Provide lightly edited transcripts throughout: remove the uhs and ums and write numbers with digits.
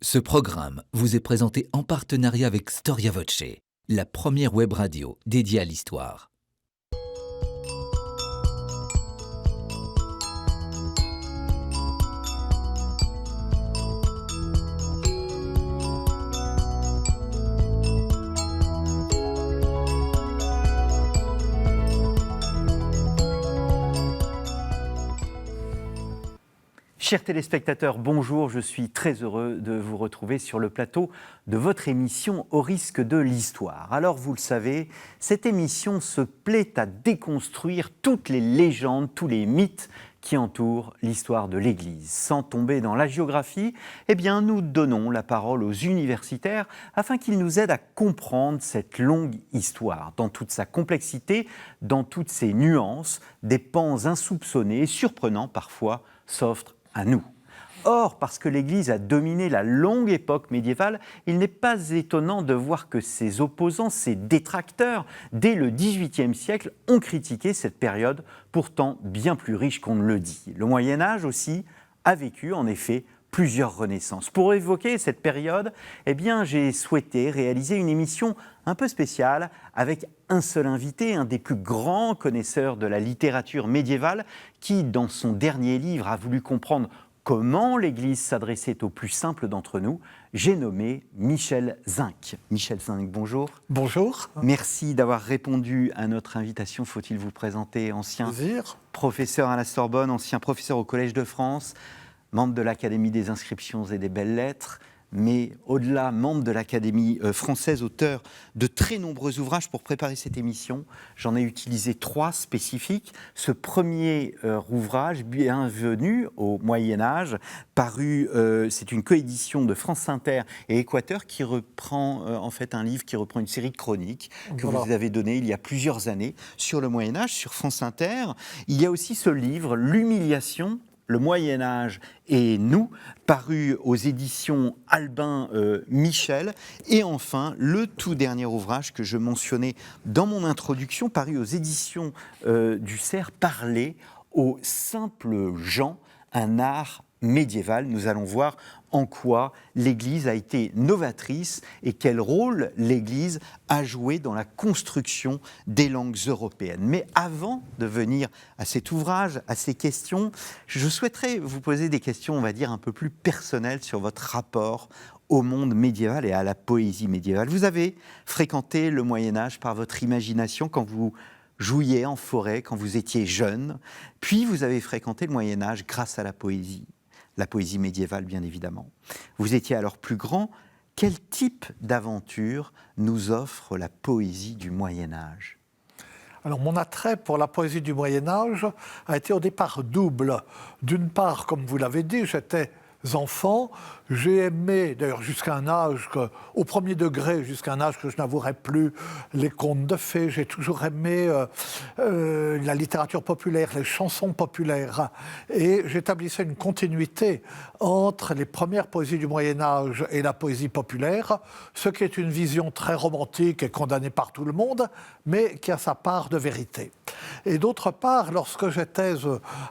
Ce programme vous est présenté en partenariat avec Storia Voce, la première web radio dédiée à l'histoire. Chers téléspectateurs, bonjour, je suis très heureux de vous retrouver sur le plateau de votre émission Au risque de l'histoire. Alors vous le savez, cette émission se plaît à déconstruire toutes les légendes, tous les mythes qui entourent l'histoire de l'Église. Sans tomber dans l'hagiographie, nous donnons la parole aux universitaires afin qu'ils nous aident à comprendre cette longue histoire, dans toute sa complexité, dans toutes ses nuances, des pans insoupçonnés et surprenants parfois s'offrent à nous. Or, parce que l'Église a dominé la longue époque médiévale, il n'est pas étonnant de voir que ses opposants, ses détracteurs, dès le XVIIIe siècle, ont critiqué cette période pourtant bien plus riche qu'on ne le dit. Le Moyen-Âge aussi a vécu en effet plusieurs renaissances. Pour évoquer cette période, j'ai souhaité réaliser une émission un peu spéciale avec un seul invité, un des plus grands connaisseurs de la littérature médiévale qui, dans son dernier livre, a voulu comprendre comment l'Église s'adressait aux plus simples d'entre nous. J'ai nommé Michel Zinc. Michel Zinc, bonjour. Bonjour. Merci d'avoir répondu à notre invitation. Faut-il vous présenter, ancien professeur à la Sorbonne, ancien professeur au Collège de France, membre de l'Académie des inscriptions et des belles-lettres, mais au-delà, membre de l'Académie française, auteur de très nombreux ouvrages pour préparer cette émission. J'en ai utilisé 3 spécifiques. Ce premier ouvrage, Bienvenue au Moyen-Âge, paru, c'est une coédition de France Inter et Équateur qui reprend un livre qui reprend une série de chroniques que vous avez données il y a plusieurs années sur le Moyen-Âge, sur France Inter. Il y a aussi ce livre, L'Humiliation, le Moyen-Âge et nous, paru aux éditions Albin Michel. Et enfin, le tout dernier ouvrage que je mentionnais dans mon introduction, paru aux éditions du Cerf, Parler aux simples gens, un art médiéval. Nous allons voir en quoi l'Église a été novatrice et quel rôle l'Église a joué dans la construction des langues européennes. Mais avant de venir à cet ouvrage, à ces questions, je souhaiterais vous poser des questions, on va dire, un peu plus personnelles sur votre rapport au monde médiéval et à la poésie médiévale. Vous avez fréquenté le Moyen-Âge par votre imagination quand vous jouiez en forêt, quand vous étiez jeune, puis vous avez fréquenté le Moyen-Âge grâce à la poésie médiévale bien évidemment. Vous étiez alors plus grand. Quel type d'aventure nous offre la poésie du Moyen-Âge ? Alors mon attrait pour la poésie du Moyen-Âge a été au départ double. D'une part, comme vous l'avez dit, j'étais enfant, j'ai aimé, d'ailleurs jusqu'à un âge, au premier degré, jusqu'à un âge que je n'avouerai plus, les contes de fées, j'ai toujours aimé la littérature populaire, les chansons populaires, et j'établissais une continuité entre les premières poésies du Moyen-Âge et la poésie populaire, ce qui est une vision très romantique et condamnée par tout le monde, mais qui a sa part de vérité. Et d'autre part, lorsque j'étais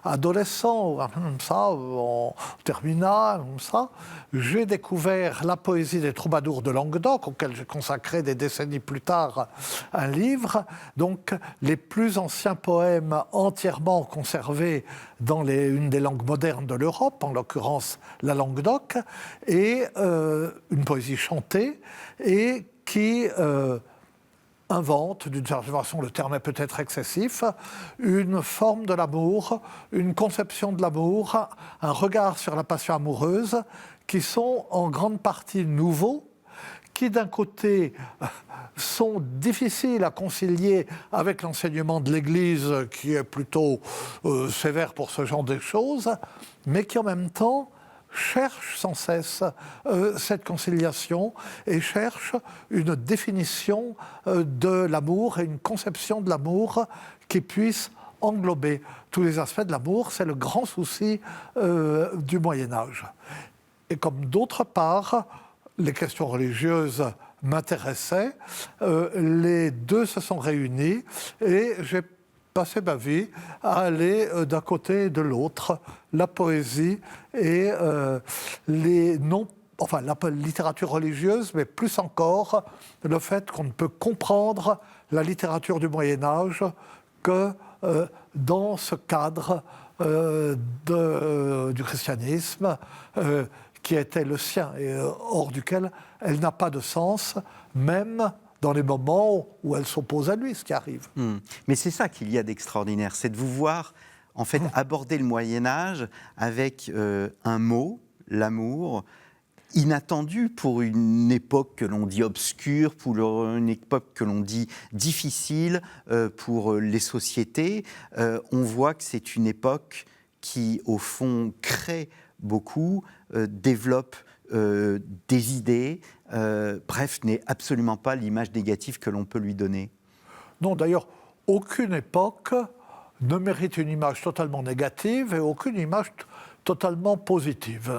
adolescent, comme ça, en terminale, comme ça, j'ai découvert la poésie des troubadours de Languedoc, auquel j'ai consacré des décennies plus tard un livre. Donc, les plus anciens poèmes entièrement conservés dans une des langues modernes de l'Europe, en l'occurrence la Languedoc, et une poésie chantée, et qui invente, d'une certaine façon, le terme est peut-être excessif, une forme de l'amour, une conception de l'amour, un regard sur la passion amoureuse, qui sont en grande partie nouveaux, qui d'un côté sont difficiles à concilier avec l'enseignement de l'Église, qui est plutôt sévère pour ce genre de choses, mais qui en même temps cherche sans cesse cette conciliation et cherche une définition de l'amour et une conception de l'amour qui puisse englober tous les aspects de l'amour. C'est le grand souci du Moyen-Âge. Et comme d'autre part, les questions religieuses m'intéressaient, les deux se sont réunis et j'ai passé ma vie à aller d'un côté et de l'autre, la poésie et les non enfin la littérature religieuse, mais plus encore le fait qu'on ne peut comprendre la littérature du Moyen-Âge que dans ce cadre du christianisme qui était le sien, et hors duquel elle n'a pas de sens, même dans les moments où elle s'oppose à lui, ce qui arrive. Mais c'est ça qu'il y a d'extraordinaire, c'est de vous voir en fait aborder le Moyen-Âge avec un mot, l'amour, inattendu pour une époque que l'on dit obscure, pour une époque que l'on dit difficile pour les sociétés. On voit que c'est une époque qui, au fond, crée beaucoup, développe des idées, bref, n'est absolument pas l'image négative que l'on peut lui donner. Non, d'ailleurs, aucune époque ne mérite une image totalement négative et aucune image totalement positive.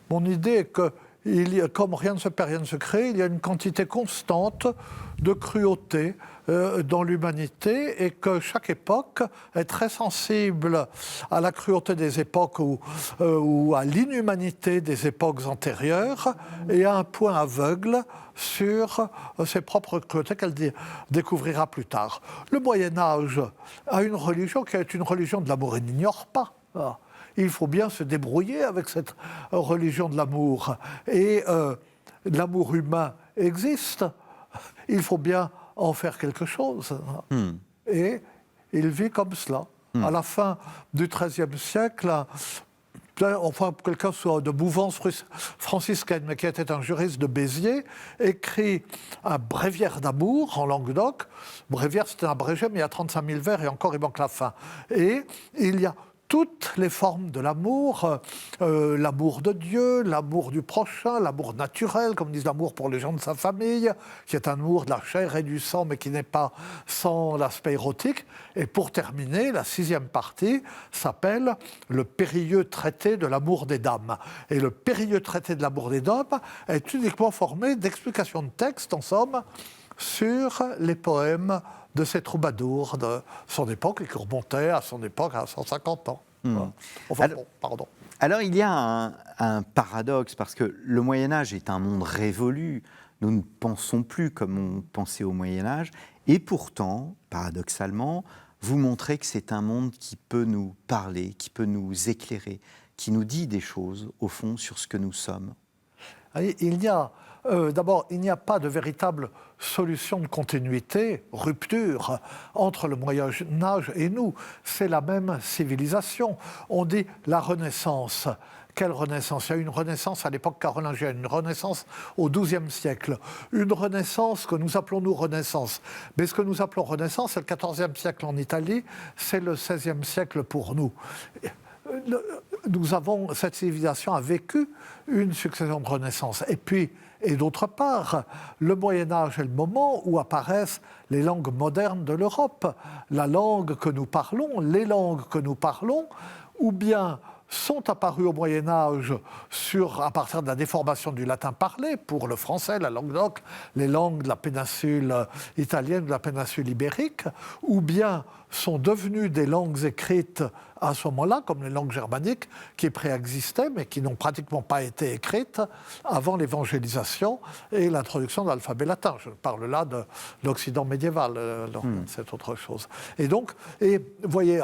Mon idée est que, comme rien ne se perd, rien ne se crée, il y a une quantité constante de cruauté dans l'humanité et que chaque époque est très sensible à la cruauté des époques ou à l'inhumanité des époques antérieures et à un point aveugle sur ses propres cruautés qu'elle découvrira plus tard. Le Moyen-Âge a une religion qui est une religion de l'amour et n'ignore pas. Il faut bien se débrouiller avec cette religion de l'amour. Et l'amour humain existe. Il faut bien en faire quelque chose. Et il vit comme cela. À la fin du XIIIe siècle, enfin quelqu'un de mouvance franciscaine, mais qui était un juriste de Béziers, écrit un bréviaire d'amour en Languedoc. Bréviaire, c'était un abrégé, mais il y a 35 000 vers et encore il manque la fin. Et il y a toutes les formes de l'amour, l'amour de Dieu, l'amour du prochain, l'amour naturel, comme disent l'amour pour les gens de sa famille, qui est un amour de la chair et du sang, mais qui n'est pas sans l'aspect érotique. Et pour terminer, la 6e partie s'appelle « Le périlleux traité de l'amour des dames ». Et le périlleux traité de l'amour des dames est uniquement formé d'explications de texte, en somme, sur les poèmes de ces troubadours de son époque, et qui remontaient à son époque à 150 ans. Enfin, alors, bon, pardon. Alors, il y a un paradoxe, parce que le Moyen-Âge est un monde révolu. Nous ne pensons plus comme on pensait au Moyen-Âge. Et pourtant, paradoxalement, vous montrez que c'est un monde qui peut nous parler, qui peut nous éclairer, qui nous dit des choses, au fond, sur ce que nous sommes. D'abord, il n'y a pas de véritable solution de continuité, rupture entre le Moyen-Âge et nous. C'est la même civilisation. On dit la Renaissance. Quelle Renaissance ? Il y a eu une Renaissance à l'époque carolingienne, une Renaissance au XIIe siècle, une Renaissance que nous appelons nous Renaissance. Mais ce que nous appelons Renaissance, c'est le XIVe siècle en Italie, c'est le XVIe siècle pour nous. Cette civilisation a vécu une succession de renaissances. Et d'autre part, le Moyen-Âge est le moment où apparaissent les langues modernes de l'Europe. La langue que nous parlons, les langues que nous parlons, ou bien sont apparues au Moyen-Âge à partir de la déformation du latin parlé, pour le français, la langue, les langues de la péninsule italienne, de la péninsule ibérique, ou bien sont devenues des langues écrites à ce moment-là, comme les langues germaniques, qui préexistaient, mais qui n'ont pratiquement pas été écrites avant l'évangélisation et l'introduction de l'alphabet latin. Je parle là de l'Occident médiéval, c'est autre chose. Et donc, vous voyez,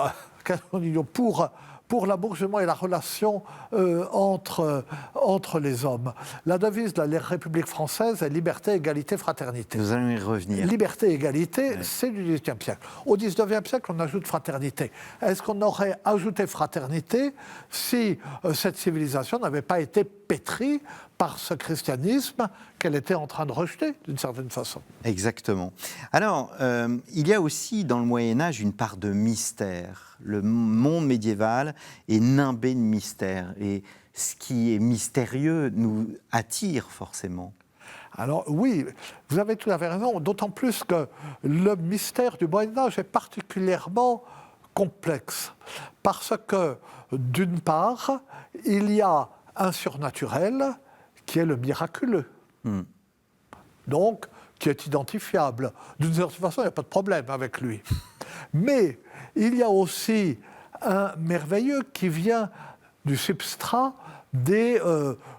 pour l'amour, justement, et la relation entre les hommes. La devise de la République française est liberté, égalité, fraternité. Nous allons y revenir. Liberté, égalité, c'est du XVIIIe siècle. Au XIXe siècle, on ajoute fraternité. Est-ce qu'on aurait ajouté fraternité si cette civilisation n'avait pas été pétrie par ce christianisme qu'elle était en train de rejeter, d'une certaine façon? Exactement. Alors, il y a aussi dans le Moyen-Âge une part de mystère. Le monde médiéval est nimbé de mystère. Et ce qui est mystérieux nous attire forcément. Alors oui, vous avez tout à fait raison, d'autant plus que le mystère du Moyen-Âge est particulièrement complexe. Parce que, d'une part, il y a un surnaturel qui est le miraculeux. Donc, qui est identifiable. D'une certaine façon, il n'y a pas de problème avec lui. Mais il y a aussi un merveilleux qui vient du substrat des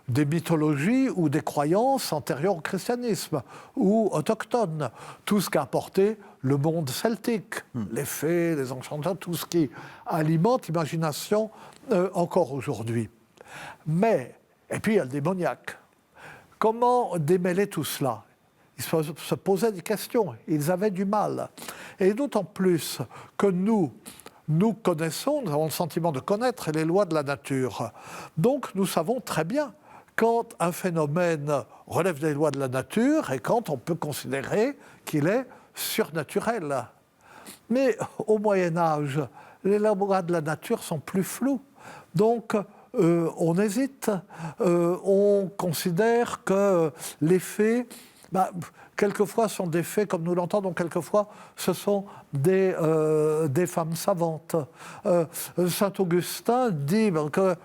mythologies ou des croyances antérieures au christianisme ou autochtones. Tout ce qu'a apporté le monde celtique, les fées, les enchanteurs, tout ce qui alimente l'imagination encore aujourd'hui. Mais, et puis il y a le démoniaque. Comment démêler tout cela ? Ils se posaient des questions, ils avaient du mal. Et d'autant plus que nous connaissons, nous avons le sentiment de connaître les lois de la nature. Donc nous savons très bien quand un phénomène relève des lois de la nature et quand on peut considérer qu'il est surnaturel. Mais au Moyen-Âge, les lois de la nature sont plus floues. Donc on hésite, on considère que les faits, quelquefois sont des faits comme nous l'entendons, quelquefois ce sont des femmes savantes. Saint Augustin dit que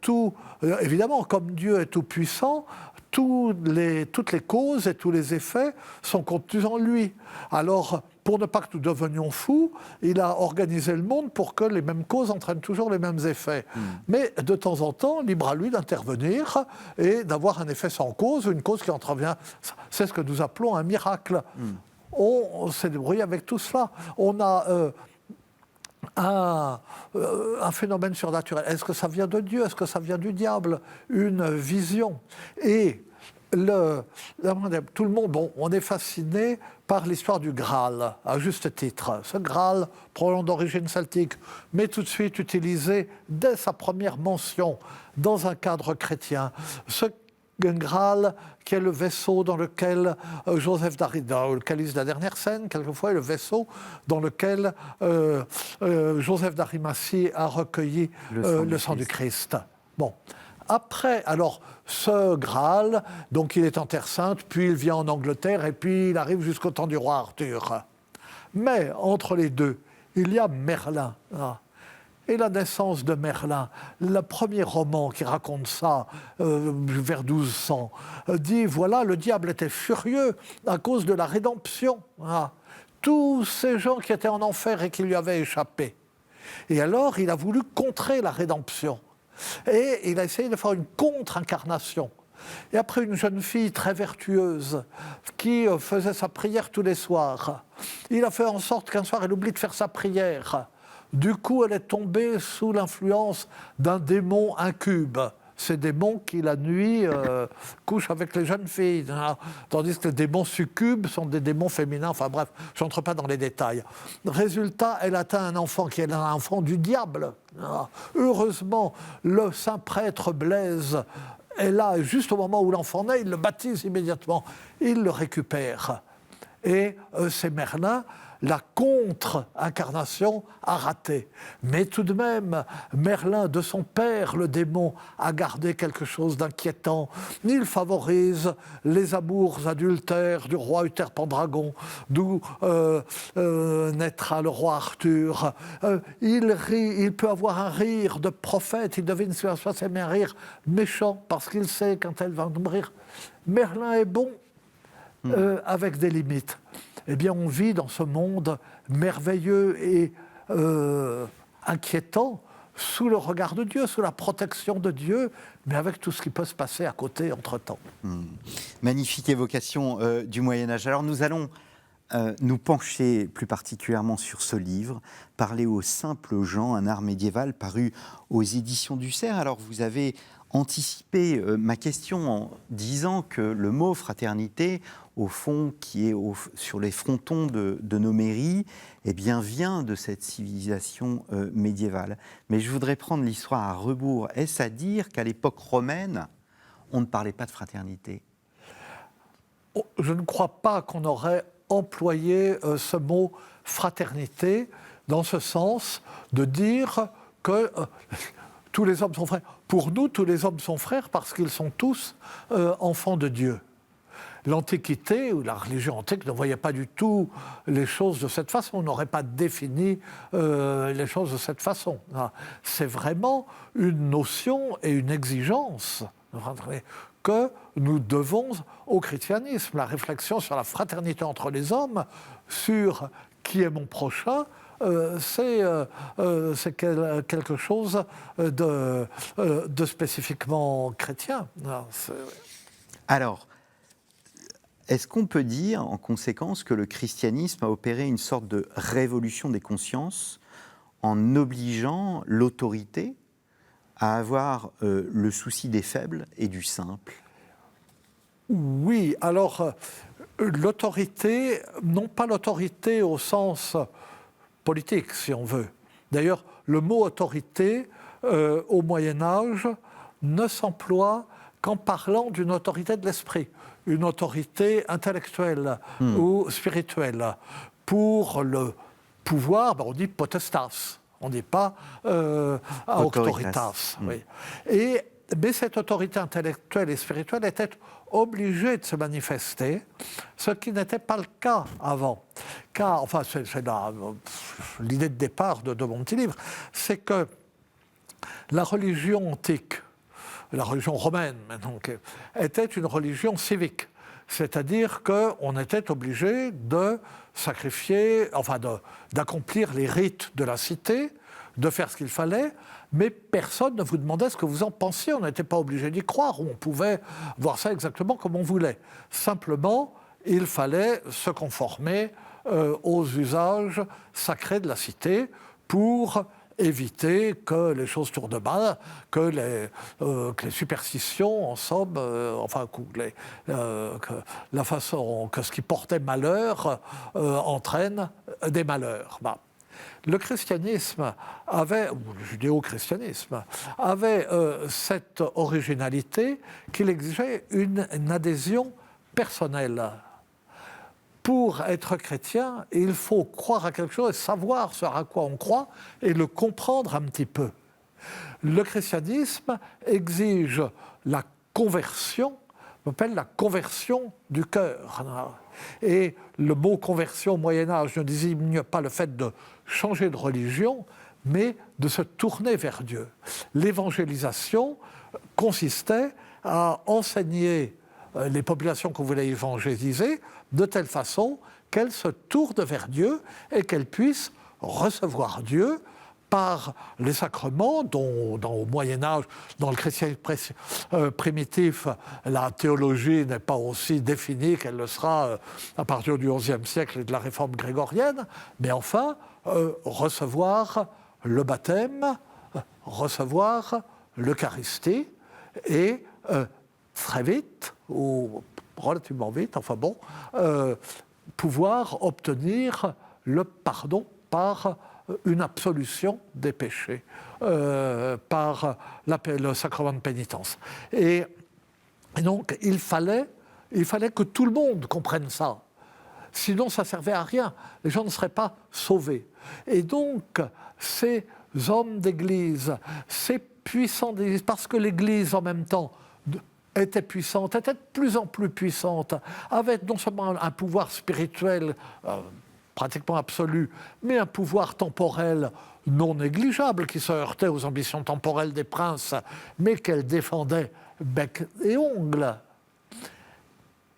tout, évidemment, comme Dieu est tout-puissant, toutes les causes et tous les effets sont contenus en lui. Alors, pour ne pas que nous devenions fous, il a organisé le monde pour que les mêmes causes entraînent toujours les mêmes effets. Mais de temps en temps, libre à lui d'intervenir et d'avoir un effet sans cause, ou une cause qui entrevient. C'est ce que nous appelons un miracle. On s'est débrouillé avec tout cela. On a un phénomène surnaturel. Est-ce que ça vient de Dieu? Est-ce que ça vient du diable? Une vision. Et tout le monde, on est fasciné par l'histoire du Graal, à juste titre. Ce Graal, probablement d'origine celtique, mais tout de suite utilisé dès sa première mention dans un cadre chrétien. Ce Graal, qui est le vaisseau dans lequel Joseph d'Arimathie, le calice de la dernière scène, quelquefois, est le vaisseau dans lequel Joseph d'Arimathie a recueilli le sang du Christ. Bon. Après, alors, ce Graal, donc il est en Terre Sainte, puis il vient en Angleterre, et puis il arrive jusqu'au temps du roi Arthur. Mais, entre les deux, il y a Merlin. Et la naissance de Merlin, le premier roman qui raconte ça, vers 1200, dit, voilà, le diable était furieux à cause de la rédemption. Tous ces gens qui étaient en enfer et qui lui avaient échappé. Et alors, il a voulu contrer la rédemption. Et il a essayé de faire une contre-incarnation. Et après, une jeune fille très vertueuse qui faisait sa prière tous les soirs, il a fait en sorte qu'un soir, elle oublie de faire sa prière. Du coup, elle est tombée sous l'influence d'un démon incube. Ces démons qui, la nuit, couchent avec les jeunes filles. Tandis que les démons succubes sont des démons féminins. Enfin bref, je n'entre pas dans les détails. Résultat, elle atteint un enfant qui est un enfant du diable. Heureusement, le saint prêtre Blaise est là, juste au moment où l'enfant naît, il le baptise immédiatement. Il le récupère. Et c'est Merlin. La contre-incarnation a raté. Mais tout de même, Merlin, de son père, le démon, a gardé quelque chose d'inquiétant. Il favorise les amours adultères du roi Uther Pendragon, d'où naîtra le roi Arthur. Il rit, il peut avoir un rire de prophète, il devine sur la soit c'est un rire méchant, parce qu'il sait quand elle va mourir. Merlin est bon, avec des limites. Eh bien, on vit dans ce monde merveilleux et inquiétant, sous le regard de Dieu, sous la protection de Dieu, mais avec tout ce qui peut se passer à côté entre-temps. Magnifique évocation du Moyen-Âge. Alors, nous allons nous pencher plus particulièrement sur ce livre, Parler aux simples gens, un art médiéval, paru aux éditions du Cerf. Alors, vous avez anticipé ma question en disant que le mot fraternité, au fond, qui est sur les frontons de nos mairies, eh bien, vient de cette civilisation médiévale. Mais je voudrais prendre l'histoire à rebours. Est-ce à dire qu'à l'époque romaine, on ne parlait pas de fraternité? Je ne crois pas qu'on aurait employé ce mot fraternité dans ce sens de dire que tous les hommes sont frères. Pour nous, tous les hommes sont frères parce qu'ils sont tous enfants de Dieu. L'Antiquité, ou la religion antique, ne voyait pas du tout les choses de cette façon. On n'aurait pas défini les choses de cette façon. C'est vraiment une notion et une exigence que nous devons au christianisme. La réflexion sur la fraternité entre les hommes, sur qui est mon prochain, c'est quelque chose de spécifiquement chrétien. Alors, est-ce qu'on peut dire, en conséquence, que le christianisme a opéré une sorte de révolution des consciences en obligeant l'autorité à avoir le souci des faibles et du simple? Oui, alors l'autorité, non pas l'autorité au sens politique, si on veut. D'ailleurs, le mot autorité, au Moyen-Âge, ne s'emploie qu'en parlant d'une autorité de l'esprit, une autorité intellectuelle ou spirituelle. Pour le pouvoir, on dit potestas, on ne dit pas auctoritas. Oui. Mais cette autorité intellectuelle et spirituelle était obligée de se manifester, ce qui n'était pas le cas avant. Car, enfin, c'est l'idée de départ de mon petit livre, c'est que la religion antique, la religion romaine, donc, était une religion civique. C'est-à-dire qu'on était obligé de sacrifier, enfin d'accomplir les rites de la cité, de faire ce qu'il fallait, mais personne ne vous demandait ce que vous en pensiez. On n'était pas obligé d'y croire, on pouvait voir ça exactement comme on voulait. Simplement, il fallait se conformer aux usages sacrés de la cité pour éviter que les choses tournent mal, que les superstitions, en somme, que la façon, que ce qui portait malheur entraîne des malheurs. Bah. Le christianisme avait, ou le judéo-christianisme, avait cette originalité qu'il exigeait une adhésion personnelle. Pour être chrétien, il faut croire à quelque chose, savoir ce à quoi on croit et le comprendre un petit peu. Le christianisme exige la conversion, on appelle la conversion du cœur. Et le mot conversion au Moyen-Âge ne désigne pas le fait de changer de religion, mais de se tourner vers Dieu. L'évangélisation consistait à enseigner les populations qu'on voulait évangéliser de telle façon qu'elles se tournent vers Dieu et qu'elles puissent recevoir Dieu par les sacrements, dont au Moyen-Âge, dans le christianisme primitif, la théologie n'est pas aussi définie qu'elle le sera à partir du XIe siècle et de la réforme grégorienne, mais enfin, recevoir le baptême, recevoir l'Eucharistie et très vite, ou relativement vite, enfin bon, pouvoir obtenir le pardon par une absolution des péchés, par le sacrement de pénitence. Et donc, il fallait que tout le monde comprenne ça. Sinon, ça ne servait à rien. Les gens ne seraient pas sauvés. Et donc, ces hommes d'Église, ces puissants d'Église, parce que l'Église, en même temps, était puissante, était de plus en plus puissante, avait non seulement un pouvoir spirituel pratiquement absolu, mais un pouvoir temporel non négligeable qui se heurtait aux ambitions temporelles des princes, mais qu'elle défendait bec et ongles.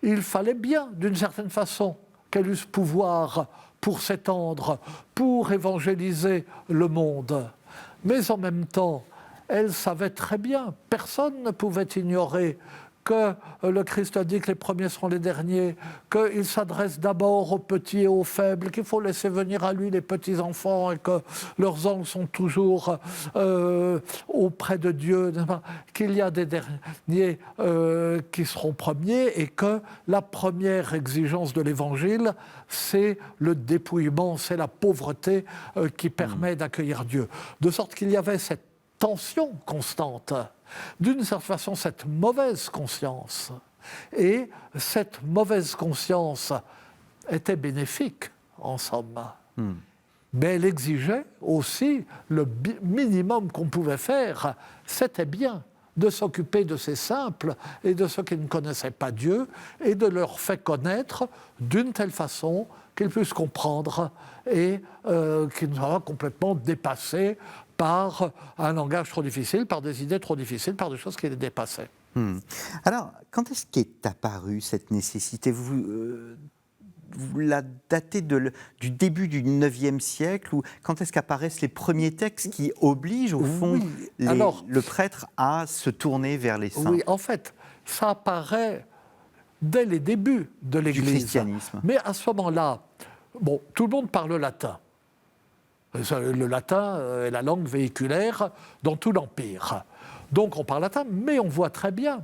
Il fallait bien, d'une certaine façon, qu'elle eût ce pouvoir pour s'étendre, pour évangéliser le monde. Mais en même temps, elle savait très bien, personne ne pouvait ignorer que le Christ a dit que les premiers seront les derniers, qu'il s'adresse d'abord aux petits et aux faibles, qu'il faut laisser venir à lui les petits-enfants et que leurs ongles sont toujours auprès de Dieu, qu'il y a des derniers qui seront premiers et que la première exigence de l'Évangile, c'est le dépouillement, c'est la pauvreté qui permet d'accueillir Dieu. De sorte qu'il y avait cette tension constante, d'une certaine façon cette mauvaise conscience. Et cette mauvaise conscience était bénéfique, en somme. Mais elle exigeait aussi le minimum qu'on pouvait faire, c'était bien de s'occuper de ces simples et de ceux qui ne connaissaient pas Dieu et de leur faire connaître d'une telle façon qu'ils puissent comprendre et qu'ils ne soient pas complètement dépassés par un langage trop difficile, par des idées trop difficiles, par des choses qui les dépassaient. Alors, quand est-ce qu'est apparue cette nécessité vous la datez du début du IXe siècle, ou quand est-ce qu'apparaissent les premiers textes qui obligent, au fond, le prêtre à se tourner vers les saints? Oui, en fait, ça apparaît dès les débuts de l'Église. Du christianisme. Mais à ce moment-là, bon, tout le monde parle latin. Le latin est la langue véhiculaire dans tout l'Empire. Donc on parle latin, mais on voit très bien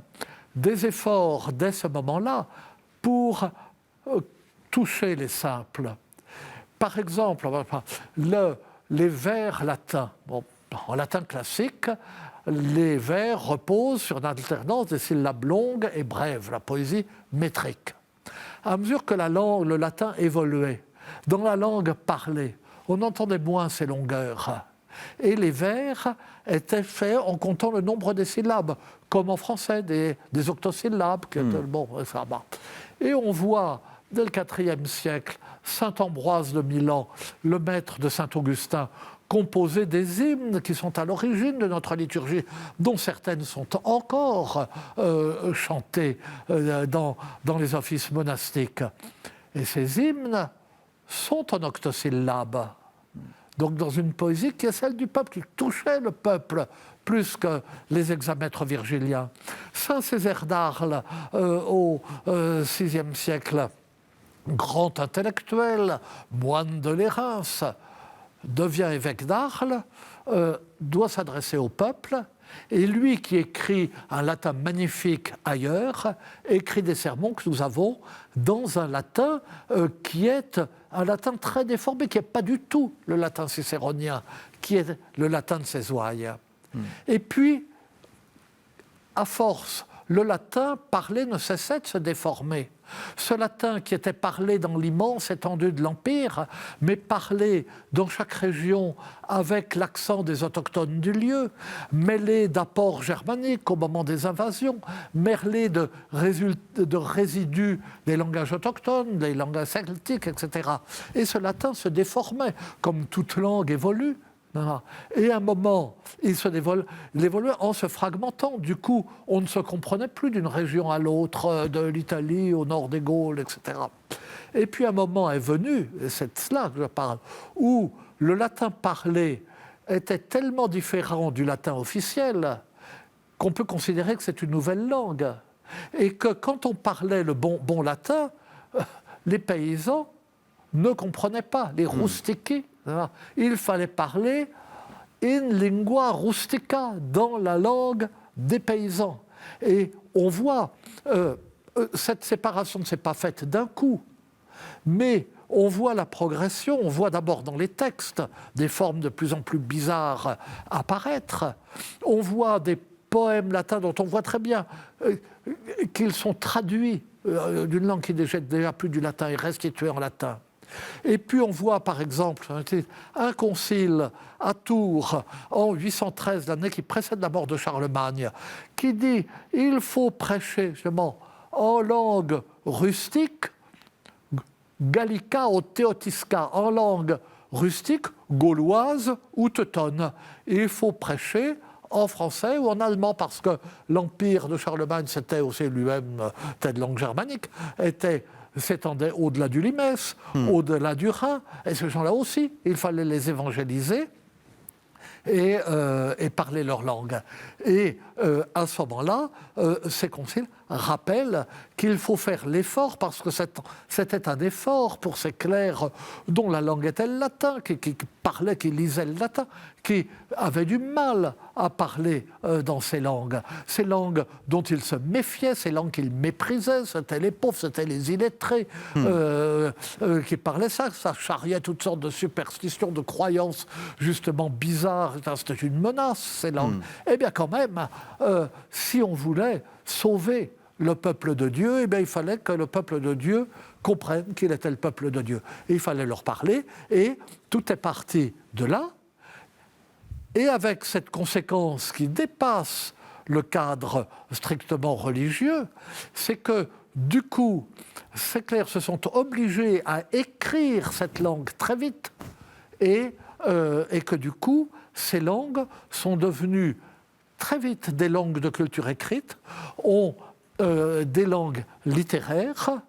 des efforts dès ce moment-là pour toucher les simples. Par exemple, les vers latins. Bon, en latin classique, les vers reposent sur une alternance des syllabes longues et brèves, la poésie métrique. À mesure que le latin évoluait, dans la langue parlée, on entendait moins ces longueurs. Et les vers étaient faits en comptant le nombre des syllabes, comme en français, des octosyllabes. Et on voit, dès le IVe siècle, saint Ambroise de Milan, le maître de saint Augustin, composer des hymnes qui sont à l'origine de notre liturgie, dont certaines sont encore chantées dans les offices monastiques. Et ces hymnes sont en octosyllabes. Donc dans une poésie qui est celle du peuple, qui touchait le peuple plus que les hexamètres virgiliens. Saint Césaire d'Arles, au VIe siècle, grand intellectuel, moine de Lérins, devient évêque d'Arles, doit s'adresser au peuple, et lui qui écrit un latin magnifique ailleurs, écrit des sermons que nous avons dans un latin qui est un latin très déformé, qui n'est pas du tout le latin cicéronien, qui est le latin de Césoïe. Et puis, à force, le latin parlé ne cessait de se déformer. Ce latin qui était parlé dans l'immense étendue de l'Empire, mais parlé dans chaque région avec l'accent des autochtones du lieu, mêlé d'apports germaniques au moment des invasions, mêlé de résidus des langages autochtones, des langages celtiques, etc. Et ce latin se déformait, comme toute langue évolue. Et à un moment, il évoluait en se fragmentant. Du coup, on ne se comprenait plus d'une région à l'autre, de l'Italie au nord des Gaules, etc. Et puis un moment est venu, et c'est de cela que je parle, où le latin parlé était tellement différent du latin officiel qu'on peut considérer que c'est une nouvelle langue. Et que quand on parlait le bon latin, les paysans ne comprenaient pas, les rustici. Il fallait parler in lingua rustica, dans la langue des paysans. Et on voit, cette séparation ne s'est pas faite d'un coup, mais on voit la progression, on voit d'abord dans les textes des formes de plus en plus bizarres apparaître, on voit des poèmes latins dont on voit très bien qu'ils sont traduits d'une langue qui n'est déjà plus du latin et restituée en latin. Et puis on voit par exemple un concile à Tours en 813, l'année qui précède la mort de Charlemagne, qui dit il faut prêcher justement en langue rustique, gallica ou théotisca, en langue rustique, gauloise ou teutonne. Et il faut prêcher en français ou en allemand, parce que l'empire de Charlemagne, c'était aussi lui-même de langue germanique, s'étendait au-delà du Limès, au-delà du Rhin, et ces gens-là aussi, il fallait les évangéliser et parler leur langue. Et à ce moment-là, ces conciles rappellent qu'il faut faire l'effort, parce que c'était un effort pour ces clercs dont la langue était le latin, qui parlaient, qui lisaient le latin, qui avaient du mal à parler dans ces langues dont ils se méfiaient, ces langues qu'ils méprisaient. C'était les pauvres, c'était les illettrés qui parlaient ça charriait toutes sortes de superstitions, de croyances justement bizarres. C'était une menace, ces langues. Eh bien quand même, si on voulait sauver le peuple de Dieu, eh bien, il fallait que le peuple de Dieu comprenne qu'il était le peuple de Dieu. Et il fallait leur parler, et tout est parti de là. Et avec cette conséquence qui dépasse le cadre strictement religieux, c'est que, du coup, ces clercs se sont obligés à écrire cette langue très vite, et que, du coup, ces langues sont devenues très vite des langues de culture écrite, ont des langues littéraires,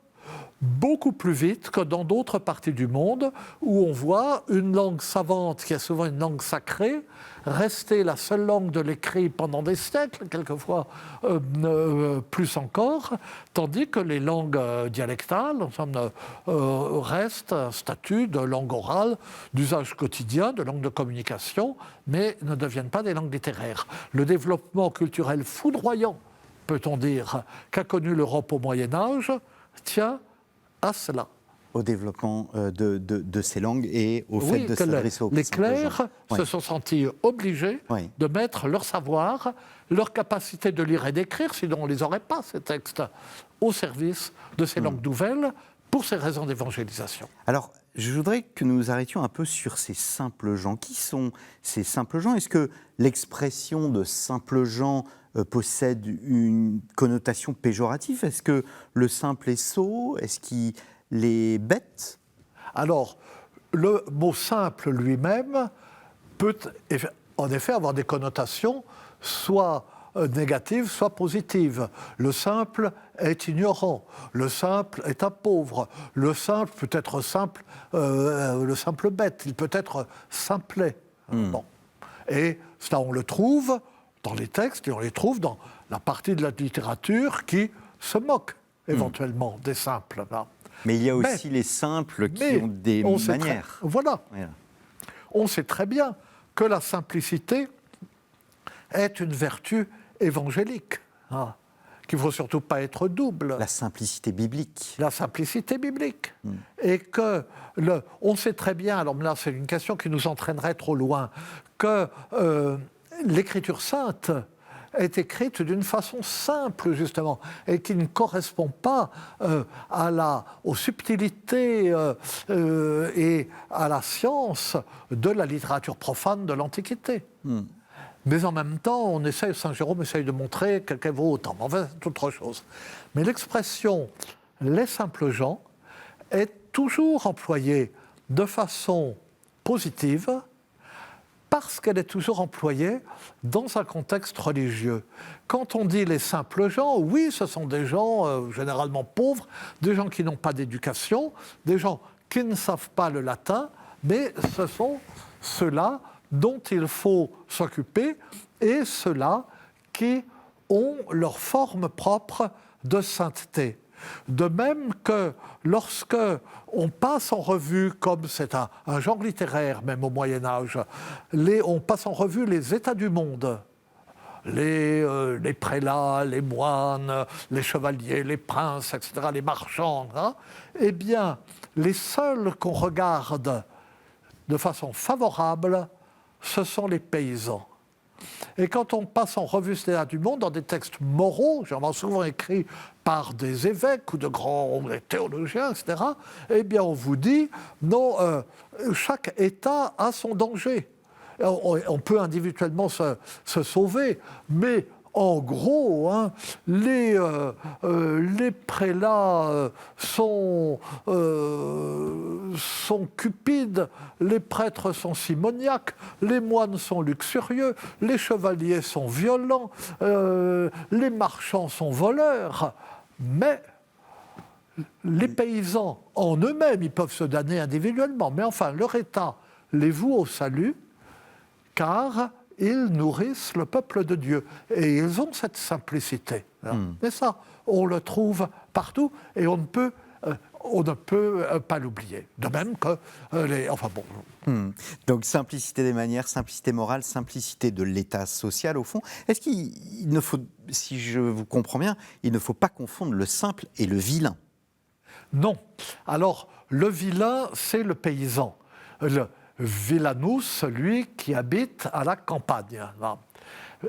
beaucoup plus vite que dans d'autres parties du monde où on voit une langue savante, qui est souvent une langue sacrée, rester la seule langue de l'écrit pendant des siècles, quelquefois plus encore, tandis que les langues dialectales restent un statut de langue orale, d'usage quotidien, de langue de communication, mais ne deviennent pas des langues littéraires. Le développement culturel foudroyant, peut-on dire, qu'a connu l'Europe au Moyen-Âge, tient à cela. Au développement de ces langues et au fait de s'adresser aux les clercs se sont sentis obligés de mettre leur savoir, leur capacité de lire et d'écrire, sinon on ne les aurait pas, ces textes, au service de ces langues nouvelles pour ces raisons d'évangélisation. Alors, je voudrais que nous nous arrêtions un peu sur ces simples gens. Qui sont ces simples gens ? Est-ce que l'expression de simples gens possède une connotation péjorative ? Est-ce que le simple est sot ? Est-ce qu'il est bête ? Alors, le mot simple lui-même peut en effet avoir des connotations soit négatives, soit positives. Le simple est ignorant, le simple est un pauvre, le simple peut être simple, le simple bête, il peut être simplet. Bon. Et ça, on le trouve dans les textes et on les trouve dans la partie de la littérature qui se moque éventuellement des simples. Là. Mais il y a aussi les simples qui ont des manières. Voilà. On sait très bien que la simplicité est une vertu évangélique, qu'il ne faut surtout pas être double. La simplicité biblique. La simplicité biblique. Et que, on sait très bien, alors là c'est une question qui nous entraînerait trop loin, que l'écriture sainte est écrite d'une façon simple, justement, et qui ne correspond pas aux subtilités et à la science de la littérature profane de l'Antiquité. Mais en même temps, Saint Jérôme essaye de montrer qu'elle vaut autant. Enfin, c'est autre chose. Mais l'expression « les simples gens » est toujours employée de façon positive, parce qu'elle est toujours employée dans un contexte religieux. Quand on dit les simples gens, oui, ce sont des gens généralement pauvres, des gens qui n'ont pas d'éducation, des gens qui ne savent pas le latin, mais ce sont ceux-là dont il faut s'occuper et ceux-là qui ont leur forme propre de sainteté. De même que lorsque on passe en revue, comme c'est un genre littéraire même au Moyen-Âge, on passe en revue les états du monde, les prélats, les moines, les chevaliers, les princes, etc., les marchands, eh bien, les seuls qu'on regarde de façon favorable, ce sont les paysans. Et quand on passe en revue cet état du monde dans des textes moraux, généralement souvent écrits par des évêques ou de grands théologiens, etc., eh bien on vous dit, non, chaque État a son danger. On peut individuellement se sauver, mais en gros, les prélats sont cupides, les prêtres sont simoniaques, les moines sont luxurieux, les chevaliers sont violents, les marchands sont voleurs, mais les paysans en eux-mêmes, ils peuvent se damner individuellement, mais enfin, leur état les voue au salut, car ils nourrissent le peuple de Dieu. Et ils ont cette simplicité. Mais ça, on le trouve partout et on ne peut pas l'oublier. De même que Donc simplicité des manières, simplicité morale, simplicité de l'état social au fond. Est-ce qu'il ne faut, si je vous comprends bien, il ne faut pas confondre le simple et le vilain ? Non. Alors, le vilain, c'est le paysan. Villanus, celui qui habite à la campagne.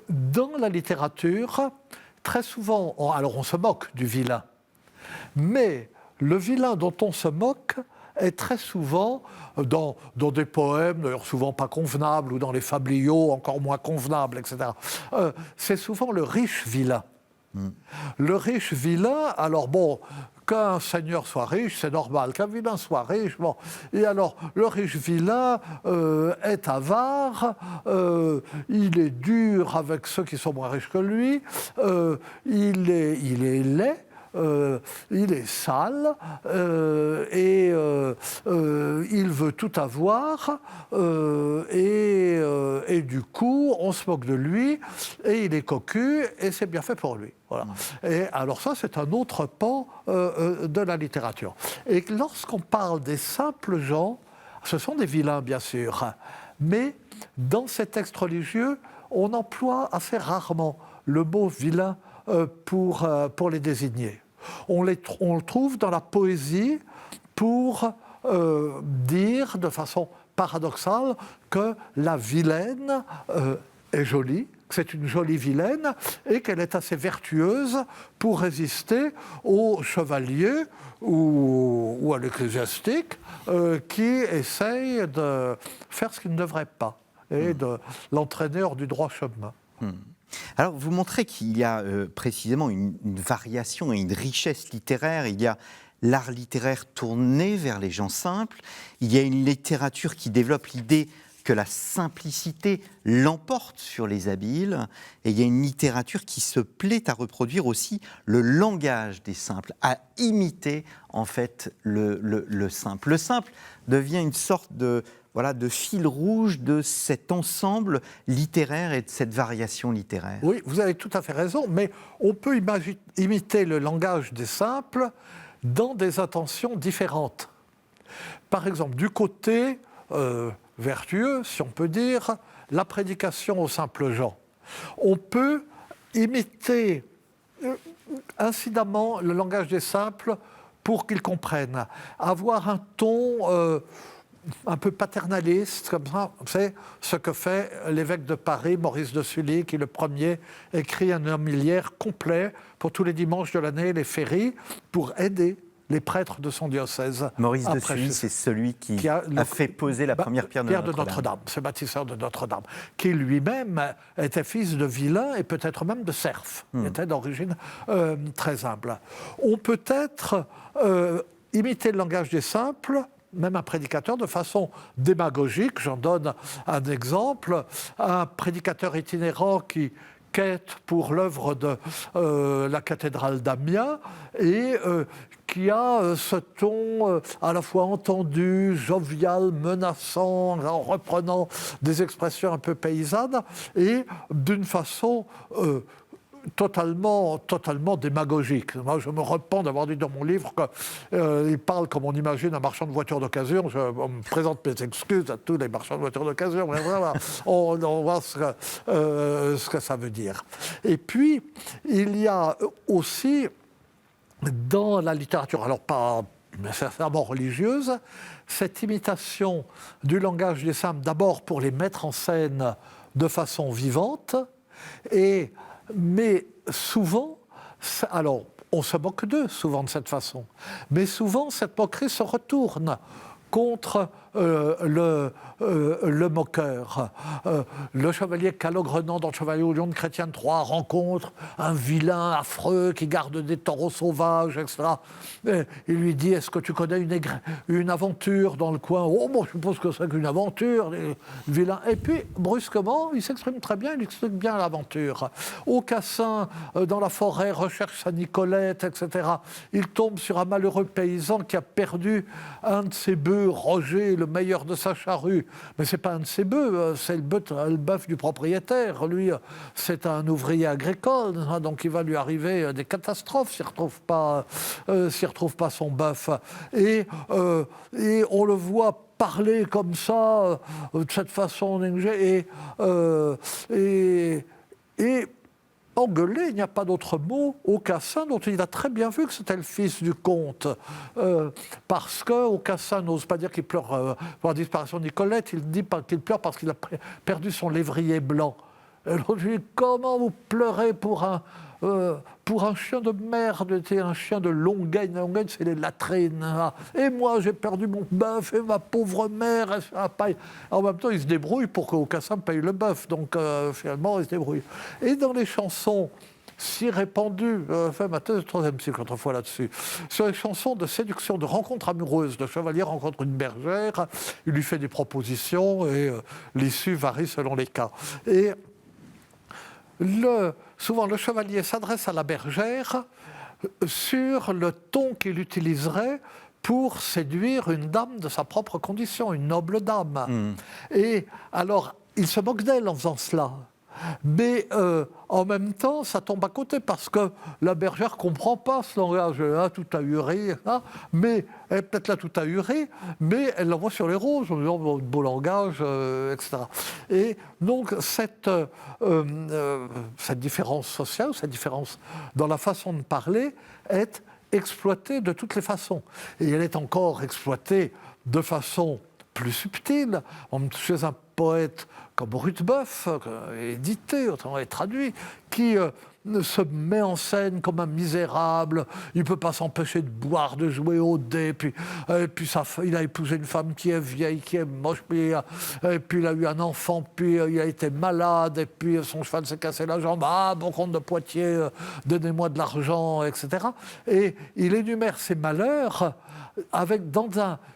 Dans la littérature, très souvent, on se moque du vilain, mais le vilain dont on se moque est très souvent dans des poèmes, d'ailleurs souvent pas convenables, ou dans les fabliaux encore moins convenables, etc. C'est souvent le riche vilain. Le riche vilain, alors bon, qu'un seigneur soit riche, c'est normal, qu'un vilain soit riche, bon. Et alors, le riche vilain est avare, il est dur avec ceux qui sont moins riches que lui, il est laid, il est sale et il veut tout avoir et du coup on se moque de lui et il est cocu et c'est bien fait pour lui. Voilà. Et alors ça c'est un autre pan de la littérature. Et lorsqu'on parle des simples gens, ce sont des vilains bien sûr, mais dans ces textes religieux on emploie assez rarement le mot vilain pour les désigner. On le trouve dans la poésie pour dire de façon paradoxale que la vilaine est jolie, que c'est une jolie vilaine et qu'elle est assez vertueuse pour résister aux chevaliers ou à l'ecclésiastique qui essayent de faire ce qu'ils ne devraient pas et de l'entraîner hors du droit chemin. Alors, vous montrez qu'il y a précisément une variation et une richesse littéraire. Il y a l'art littéraire tourné vers les gens simples. Il y a une littérature qui développe l'idée que la simplicité l'emporte sur les habiles. Et il y a une littérature qui se plaît à reproduire aussi le langage des simples, à imiter en fait le simple. Le simple devient une sorte de fil rouge de cet ensemble littéraire et de cette variation littéraire. Oui, vous avez tout à fait raison, mais on peut imiter le langage des simples dans des intentions différentes. Par exemple, du côté vertueux, si on peut dire, la prédication aux simples gens. On peut imiter incidemment le langage des simples pour qu'ils comprennent, avoir un ton un peu paternaliste, comme ça, c'est ce que fait l'évêque de Paris, Maurice de Sully, qui le premier écrit un homéliaire complet pour tous les dimanches de l'année, les féries, pour aider les prêtres de son diocèse. Maurice de Sully, c'est celui qui a fait poser la première pierre de Notre-Dame. Ce bâtisseur de Notre-Dame, qui lui-même était fils de vilain et peut-être même de serf. Il était d'origine très humble. On peut être imiter le langage des simples, même un prédicateur, de façon démagogique. J'en donne un exemple. Un prédicateur itinérant qui quête pour l'œuvre de la cathédrale d'Amiens et qui a ce ton à la fois entendu, jovial, menaçant, en reprenant des expressions un peu paysannes et d'une façon totalement démagogique. Moi, je me repens d'avoir dit dans mon livre qu'il parle comme on imagine un marchand de voitures d'occasion. On me présente mes excuses à tous les marchands de voitures d'occasion. Mais voilà, on voit ce que ça veut dire. Et puis, il y a aussi dans la littérature, alors pas nécessairement religieuse, cette imitation du langage des simples, d'abord pour les mettre en scène de façon vivante, mais souvent, alors on se moque d'eux souvent de cette façon, mais souvent cette moquerie se retourne contre le moqueur. Le chevalier Calogrenant dans le Chevalier au lion de Chrétien III rencontre un vilain affreux qui garde des taureaux sauvages, etc. Et il lui dit: est-ce que tu connais une aventure dans le coin? Oh, bon, je suppose que c'est qu'une aventure, les vilains. Et puis, brusquement, il s'exprime très bien, il explique bien l'aventure. Aucassin, dans la forêt, recherche sa Nicolette, etc. Il tombe sur un malheureux paysan qui a perdu un de ses bœufs, Roger, le meilleur de sa charrue. Mais ce n'est pas un de ses bœufs, c'est le bœuf du propriétaire. Lui, c'est un ouvrier agricole, donc il va lui arriver des catastrophes s'il ne retrouve pas son bœuf. Et on le voit parler comme ça, de cette façon, et engueuler, il n'y a pas d'autre mot, Aucassin, dont il a très bien vu que c'était le fils du comte. Parce qu'Aucassin n'ose pas dire qu'il pleure pour la disparition de Nicolette, il dit qu'il pleure parce qu'il a perdu son lévrier blanc. Et l'autre lui dit: comment vous pleurez pour un chien de merde, un chien de Longueuil. Longueuil, c'est les latrines. Et moi, j'ai perdu mon bœuf, et ma pauvre mère. En même temps, il se débrouille pour qu'Aucassin paye le bœuf. Donc, finalement, il se débrouille. Et dans les chansons si répandues, fait ma thèse de 3e cycle autrefois là-dessus, sur les chansons de séduction, de rencontre amoureuse, le chevalier rencontre une bergère, il lui fait des propositions, et l'issue varie selon les cas. Et souvent, le chevalier s'adresse à la bergère sur le ton qu'il utiliserait pour séduire une dame de sa propre condition, une noble dame. Et alors, il se moque d'elle en faisant cela. Mais en même temps, ça tombe à côté parce que la bergère ne comprend pas ce langage-là, tout ahuri, hein, mais elle est peut-être là tout ahuri, mais elle l'envoie sur les roses en disant beau langage, etc. Et donc cette différence sociale, cette différence dans la façon de parler est exploitée de toutes les façons. Et elle est encore exploitée de façon plus subtile. Chez un poète comme Rudebeuf, édité, autrement et traduit, qui se met en scène comme un misérable, il ne peut pas s'empêcher de boire, de jouer au dé, puis il a épousé une femme qui est vieille, qui est moche, et puis il a eu un enfant, puis il a été malade, et puis son cheval s'est cassé la jambe, bon comte de Poitiers, donnez-moi de l'argent, etc. Et il énumère ses malheurs dans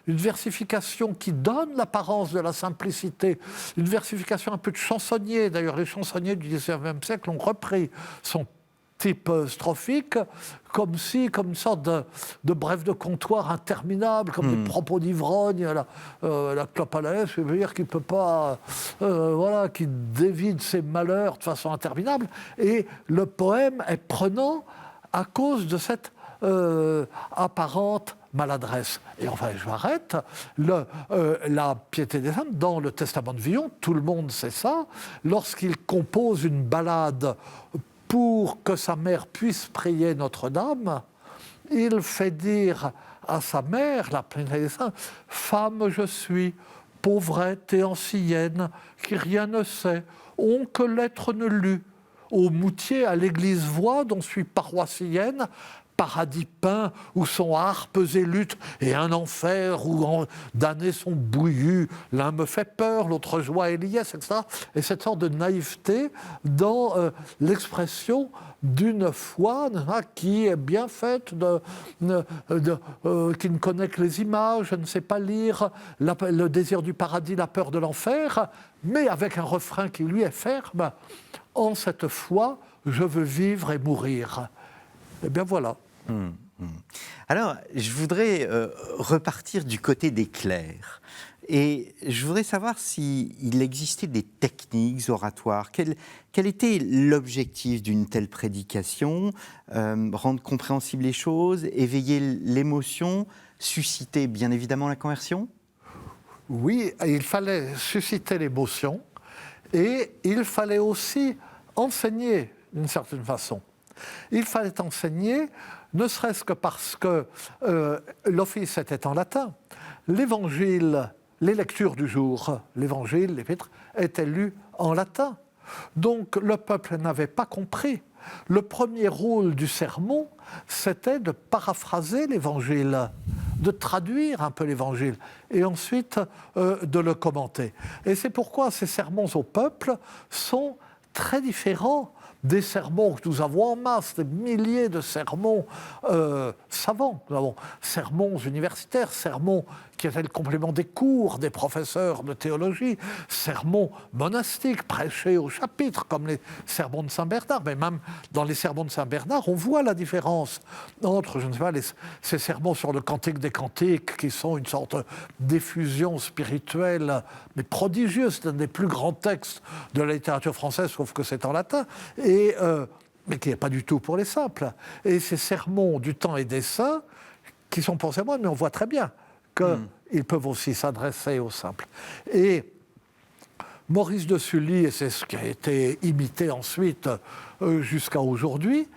une versification qui donne l'apparence de la simplicité, une versification un peu de chansonnier. D'ailleurs, les chansonniers du XIXe siècle ont repris son type strophique comme une sorte de brève de comptoir interminable, comme des propos d'ivrogne, la clope à la haie, je veux dire qu'il ne peut pas, qui dévide ses malheurs de façon interminable. Et le poème est prenant à cause de cette apparente maladresse. Et enfin, je m'arrête. La piété des âmes, dans le Testament de Villon, tout le monde sait ça, lorsqu'il compose une ballade pour que sa mère puisse prier Notre-Dame, il fait dire à sa mère, la piété des âmes, « Femme je suis, pauvrette et ancienne, qui rien ne sait, on que lettre ne lut, au Moutier, à l'église voix, dont suis paroissienne, paradis peint où sont harpes et luttes, et un enfer où damnés sont bouillus, l'un me fait peur, l'autre joie et liesse, etc. » Et cette sorte de naïveté dans l'expression d'une foi qui est bien faite, qui ne connaît que les images, ne sait pas lire, le désir du paradis, la peur de l'enfer, mais avec un refrain qui lui est ferme, « En cette foi, je veux vivre et mourir ». Eh bien voilà. Alors, je voudrais repartir du côté des clercs. Et je voudrais savoir s'il existait des techniques oratoires. Quel était l'objectif d'une telle prédication ? Rendre compréhensibles les choses, éveiller l'émotion, susciter bien évidemment la conversion ? Oui, il fallait susciter l'émotion et il fallait aussi enseigner d'une certaine façon. Il fallait enseigner, ne serait-ce que parce que l'office était en latin. L'évangile, les lectures du jour, l'évangile, l'épître, étaient lues en latin. Donc le peuple n'avait pas compris. Le premier rôle du sermon, c'était de paraphraser l'évangile, de traduire un peu l'évangile, et ensuite de le commenter. Et c'est pourquoi ces sermons au peuple sont très différents des sermons que nous avons en masse, des milliers de sermons savants. Nous avons sermons universitaires, sermons qui étaient le complément des cours des professeurs de théologie, sermons monastiques, prêchés au chapitre, comme les sermons de Saint-Bernard. Mais même dans les sermons de Saint-Bernard, on voit la différence entre, je ne sais pas, ces sermons sur le Cantique des Cantiques, qui sont une sorte d'effusion spirituelle, mais prodigieuse. C'est un des plus grands textes de la littérature française, sauf que c'est en latin, mais qui n'est pas du tout pour les simples. Et ces sermons du temps et des saints, qui sont pour ces moines, mais on voit très bien qu'ils peuvent aussi s'adresser aux simples. Et Maurice de Sully, et c'est ce qui a été imité ensuite jusqu'à aujourd'hui,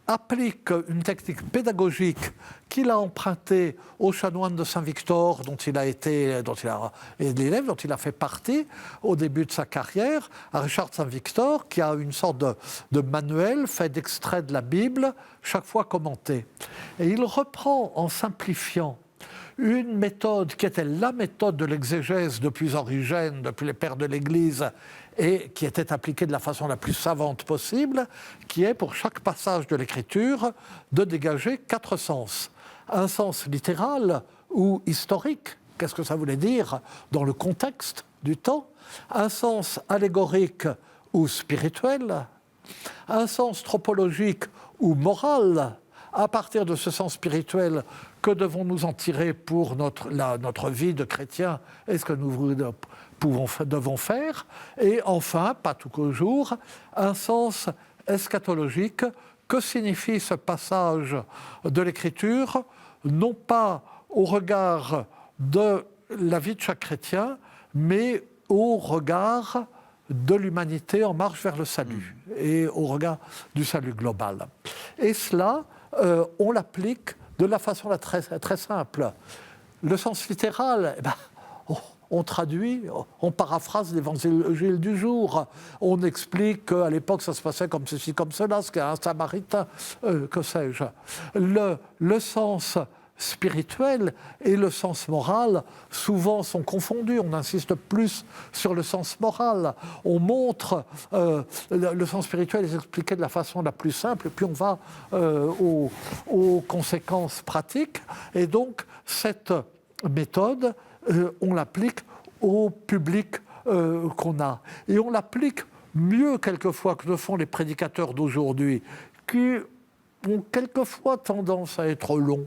applique une technique pédagogique qu'il a empruntée aux chanoines de Saint-Victor, dont il a fait partie au début de sa carrière, à Richard de Saint-Victor, qui a une sorte de manuel fait d'extraits de la Bible, chaque fois commenté. Et il reprend, en simplifiant, une méthode qui était la méthode de l'exégèse depuis Origène, depuis les pères de l'Église, et qui était appliquée de la façon la plus savante possible, qui est, pour chaque passage de l'Écriture, de dégager 4 sens. Un sens littéral ou historique, qu'est-ce que ça voulait dire dans le contexte du temps ? Un sens allégorique ou spirituel, un sens tropologique ou moral, à partir de ce sens spirituel, que devons-nous en tirer pour notre vie de chrétien? Est-ce que nous devons faire? Et enfin, pas tout qu'au jour, un sens eschatologique. Que signifie ce passage de l'Écriture? Non pas au regard de la vie de chaque chrétien, mais au regard de l'humanité en marche vers le salut et au regard du salut global. Et cela, on l'applique de la façon très, très simple. Le sens littéral, on traduit, on paraphrase l'évangile du jour, on explique qu'à l'époque ça se passait comme ceci, comme cela, ce qu'est un samaritain, que sais-je. Le sens spirituel et le sens moral souvent sont confondus. On insiste plus sur le sens moral. On montre le sens spirituel est expliqué de la façon la plus simple, et puis on va aux conséquences pratiques. Et donc cette méthode, on l'applique au public qu'on a. Et on l'applique mieux quelquefois que le font les prédicateurs d'aujourd'hui, qui ont quelquefois tendance à être longs.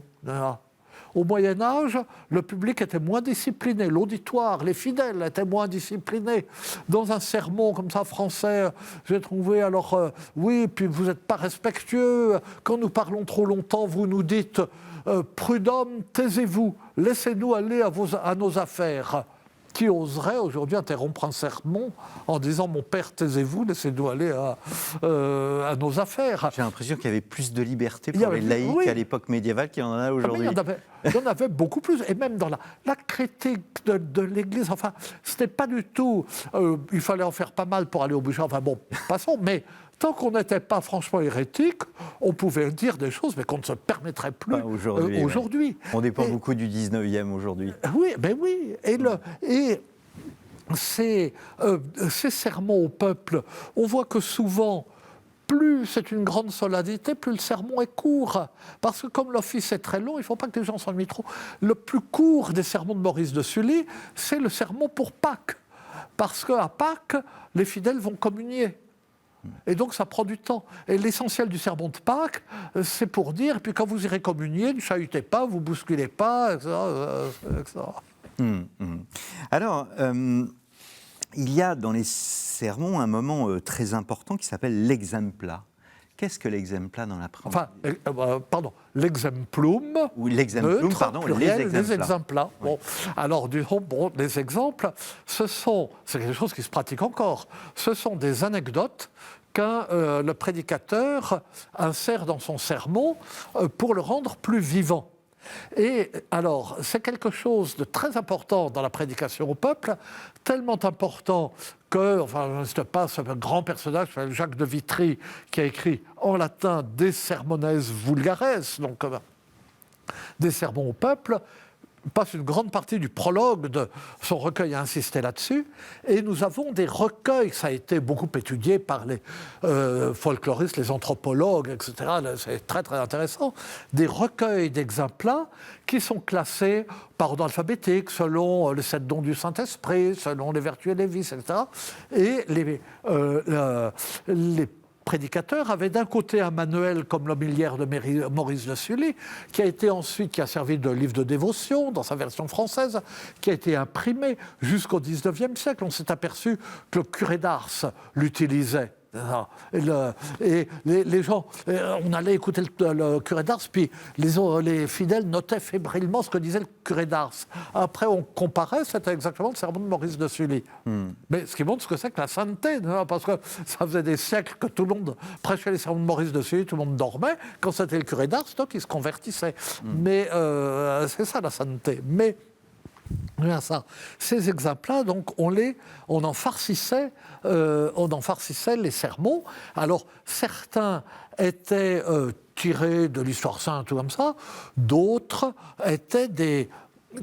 Au Moyen-Âge, le public était moins discipliné, l'auditoire, les fidèles étaient moins disciplinés. Dans un sermon comme ça français, j'ai trouvé oui, puis vous n'êtes pas respectueux, quand nous parlons trop longtemps, vous nous dites prud'homme, taisez-vous, laissez-nous aller à nos affaires. Qui oserait aujourd'hui interrompre un sermon en disant « Mon père, taisez-vous, laissez-nous aller à nos affaires ». J'ai l'impression qu'il y avait plus de liberté pour les laïcs à l'époque médiévale qu'il y en a aujourd'hui. Il y en avait beaucoup plus, et même dans la critique de l'Église, enfin, ce n'est pas du tout... il fallait en faire pas mal pour aller au bûcher, enfin bon, passons, mais... Tant qu'on n'était pas franchement hérétique, on pouvait dire des choses, mais qu'on ne se permettrait plus aujourd'hui. On dépend beaucoup du 19e aujourd'hui. Oui, ben oui. Et ces sermons au peuple, on voit que souvent, plus c'est une grande solennité, plus le sermon est court. Parce que comme l'office est très long, il ne faut pas que les gens s'ennuient trop. Le plus court des sermons de Maurice de Sully, c'est le sermon pour Pâques. Parce qu'à Pâques, les fidèles vont communier. Et donc ça prend du temps. Et l'essentiel du sermon de Pâques, c'est pour dire, et puis quand vous irez communier, ne chahutez pas, vous bousculez pas, etc. Alors, il y a dans les sermons un moment très important qui s'appelle l'exempla. Qu'est-ce que l'exempla dans la première? Pardon, l'exemplum. Oui, l'exemplum, pardon, les exempla. Oui. Bon, alors, les exemples, c'est quelque chose qui se pratique encore. Ce sont des anecdotes le prédicateur insère dans son sermon pour le rendre plus vivant. Et alors, c'est quelque chose de très important dans la prédication au peuple, tellement important que, enfin, je ne sais pas, ce grand personnage, Jacques de Vitry, qui a écrit en latin des sermones vulgares, donc des sermons au peuple, passe une grande partie du prologue de son recueil à insister là-dessus. Et nous avons des recueils, ça a été beaucoup étudié par les folkloristes, les anthropologues, etc. C'est très très intéressant. Des recueils d'exemplats qui sont classés par ordre alphabétique, selon les 7 dons du Saint-Esprit, selon les vertus et les vices, etc. Et les prédicateur avait d'un côté un manuel comme l'homilière de Maurice de Sully, qui a servi de livre de dévotion dans sa version française, qui a été imprimé jusqu'au XIXe siècle. On s'est aperçu que le curé d'Ars l'utilisait. Et les gens, on allait écouter le curé d'Ars, puis les fidèles notaient fébrilement ce que disait le curé d'Ars. Après, on comparait, c'était exactement le sermon de Maurice de Sully. Mais ce qui montre ce que c'est que la sainteté, parce que ça faisait des siècles que tout le monde prêchait les sermons de Maurice de Sully, tout le monde dormait. Quand c'était le curé d'Ars, donc il se convertissait. Mais c'est ça la sainteté. Mais ça. Ces exemples-là, donc, on en farcissait les sermons. Alors, certains étaient tirés de l'histoire sainte ou comme ça, d'autres étaient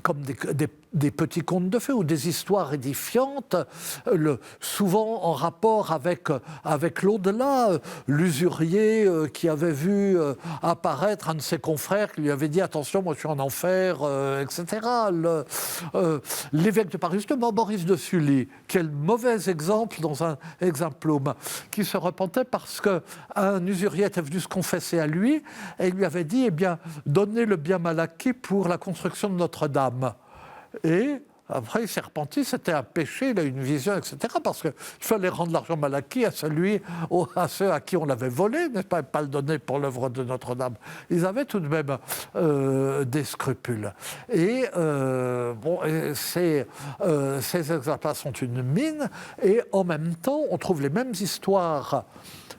comme des des petits contes de fées ou des histoires édifiantes, souvent en rapport avec l'au-delà. L'usurier qui avait vu apparaître un de ses confrères qui lui avait dit « Attention, moi je suis en enfer », etc. L'évêque de Paris, justement, Maurice de Sully, qui est le mauvais exemple dans un exemplum, qui se repentait parce qu'un usurier était venu se confesser à lui et il lui avait dit « Eh bien, donnez le bien mal acquis pour la construction de Notre-Dame ». Et après, il s'est repenti, c'était un péché, il a eu une vision, etc. Parce qu'il fallait rendre l'argent mal acquis à ceux à qui on l'avait volé, n'est-ce pas, et pas le donner pour l'œuvre de Notre-Dame. Ils avaient tout de même des scrupules. Et ces exemples sont une mine, et en même temps, on trouve les mêmes histoires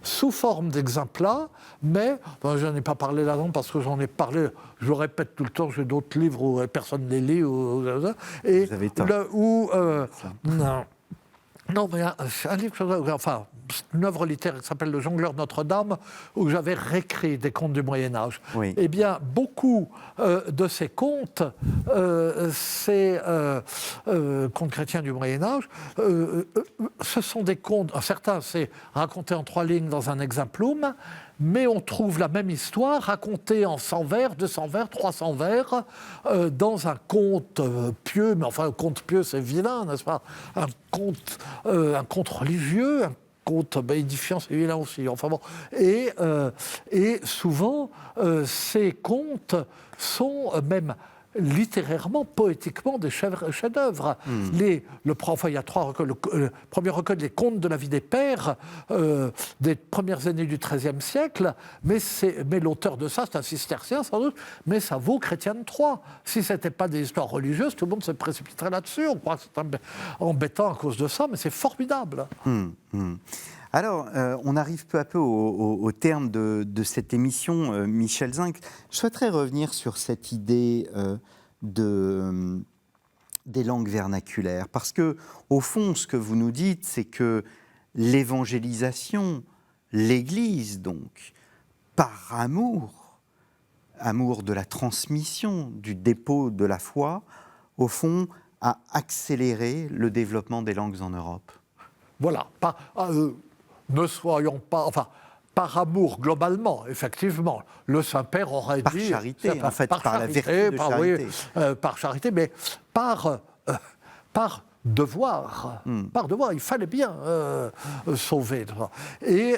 sous forme d'exemplats, mais je n'en ai pas parlé là-dedans parce que j'en ai parlé, je le répète tout le temps, j'ai d'autres livres où personne ne les lit, et vous avez tort. Non, mais un livre, enfin, une œuvre littéraire qui s'appelle Le Jongleur de Notre-Dame, où j'avais réécrit des contes du Moyen-Âge. Oui. Eh bien, beaucoup de ces contes, ces contes chrétiens du Moyen-Âge, ce sont des contes, certains c'est raconté en 3 lignes dans un exemplum, mais on trouve la même histoire racontée en 100 vers, 200 vers, 300 vers, dans un conte pieux, mais enfin un conte pieux c'est vilain, n'est-ce pas ? Un conte religieux, un conte édifiant c'est vilain aussi. Enfin bon. Et souvent, ces contes sont même littérairement, poétiquement, des chefs-d'œuvre. Il y a 3 recueils. Le premier recueil, les contes de la vie des pères, des premières années du XIIIe siècle, mais l'auteur de ça, c'est un cistercien sans doute, mais ça vaut Chrétien de Troyes. Si ce n'était pas des histoires religieuses, tout le monde se précipiterait là-dessus. On croit que c'est embêtant à cause de ça, mais c'est formidable. Alors, on arrive peu à peu au terme de cette émission, Michel Zinc. Je souhaiterais revenir sur cette idée des langues vernaculaires, parce que, au fond, ce que vous nous dites, c'est que l'évangélisation, l'Église, donc, par amour de la transmission, du dépôt de la foi, au fond, a accéléré le développement des langues en Europe. Voilà. Ne soyons pas... Enfin, par amour, globalement, effectivement. Le Saint-Père aurait dit... Par charité, en fait, par la vertu de charité. Par charité, mais par devoir. Par devoir, il fallait bien sauver. Et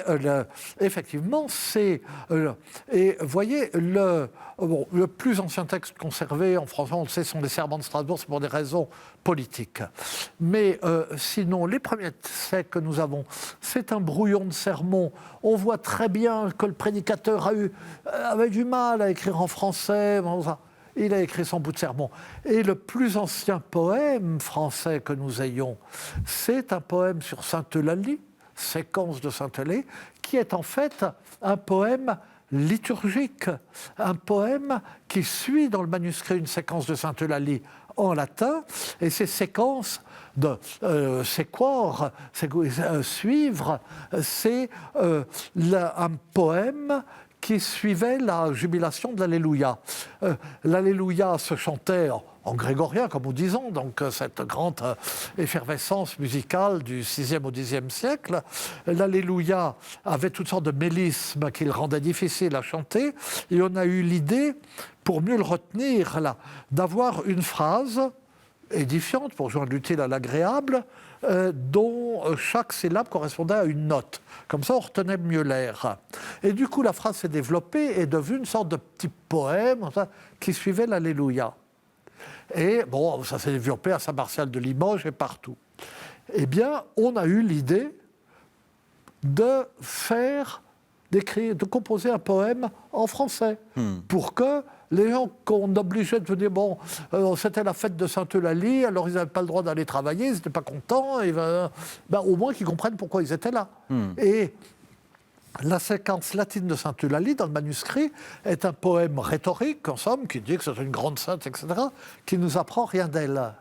effectivement, c'est... et voyez, le plus ancien texte conservé en français, on le sait, sont les Sermons de Strasbourg, c'est pour des raisons politiques. Mais sinon, les premiers textes que nous avons, c'est un brouillon de sermons. On voit très bien que le prédicateur avait du mal à écrire en français. Il a écrit son bout de sermon. Et le plus ancien poème français que nous ayons, c'est un poème sur Sainte-Eulalie, séquence de Sainte-Eulalie, qui est en fait un poème liturgique, un poème qui suit dans le manuscrit une séquence de Sainte-Eulalie en latin, et ces séquences ces corps, suivre, c'est un poème qui suivait la jubilation de l'Alléluia. L'Alléluia se chantait en grégorien, comme nous disons, donc cette grande effervescence musicale du 6e au 10e siècle. L'Alléluia avait toutes sortes de mélismes qui le rendaient difficile à chanter, et on a eu l'idée, pour mieux le retenir, là, d'avoir une phrase édifiante, pour joindre l'utile à l'agréable, dont chaque syllabe correspondait à une note. Comme ça, on retenait mieux l'air. Et du coup, la phrase s'est développée et est devenue une sorte de petit poème qui suivait l'Alléluia. Et bon, ça s'est développé à Saint-Martial de Limoges et partout. Eh bien, on a eu l'idée de composer un poème en français, pour que les gens qu'on obligeait de venir, c'était la fête de Sainte-Eulalie, alors ils n'avaient pas le droit d'aller travailler, ils n'étaient pas contents, et au moins qu'ils comprennent pourquoi ils étaient là. Et la séquence latine de Sainte-Eulalie, dans le manuscrit, est un poème rhétorique, en somme, qui dit que c'est une grande sainte, etc., qui ne nous apprend rien d'elle.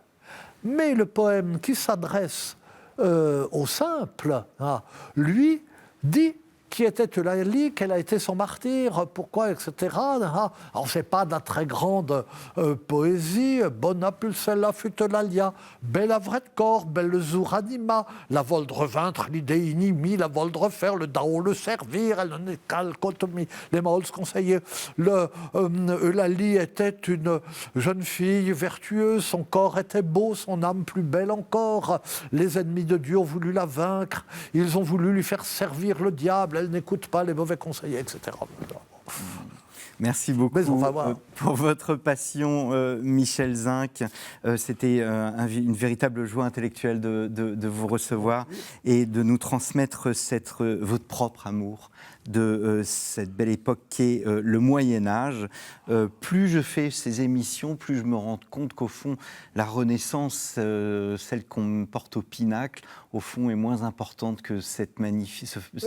Mais le poème qui s'adresse au simple, lui, dit qui était Eulalie, quel a été son martyr, pourquoi, etc. Alors, c'est pas de la très grande poésie. Bona pulsella fut Eulalia, bella vret cor, belle zour anima, la voldre vaincre, l'idée inimi, la voldre faire, le dao le servir, elle n'est qu'al cotomi, les maols conseillers. Eulalie était une jeune fille vertueuse, son corps était beau, son âme plus belle encore. Les ennemis de Dieu ont voulu la vaincre, ils ont voulu lui faire servir le diable, elle n'écoute pas les mauvais conseillers, etc. Merci beaucoup pour votre passion, Michel Zinc. C'était une véritable joie intellectuelle de vous recevoir et de nous transmettre votre propre amour de cette belle époque qu'est le Moyen-Âge. Plus je fais ces émissions, plus je me rends compte qu'au fond, la Renaissance, celle qu'on porte au pinacle, au fond, est moins importante que ce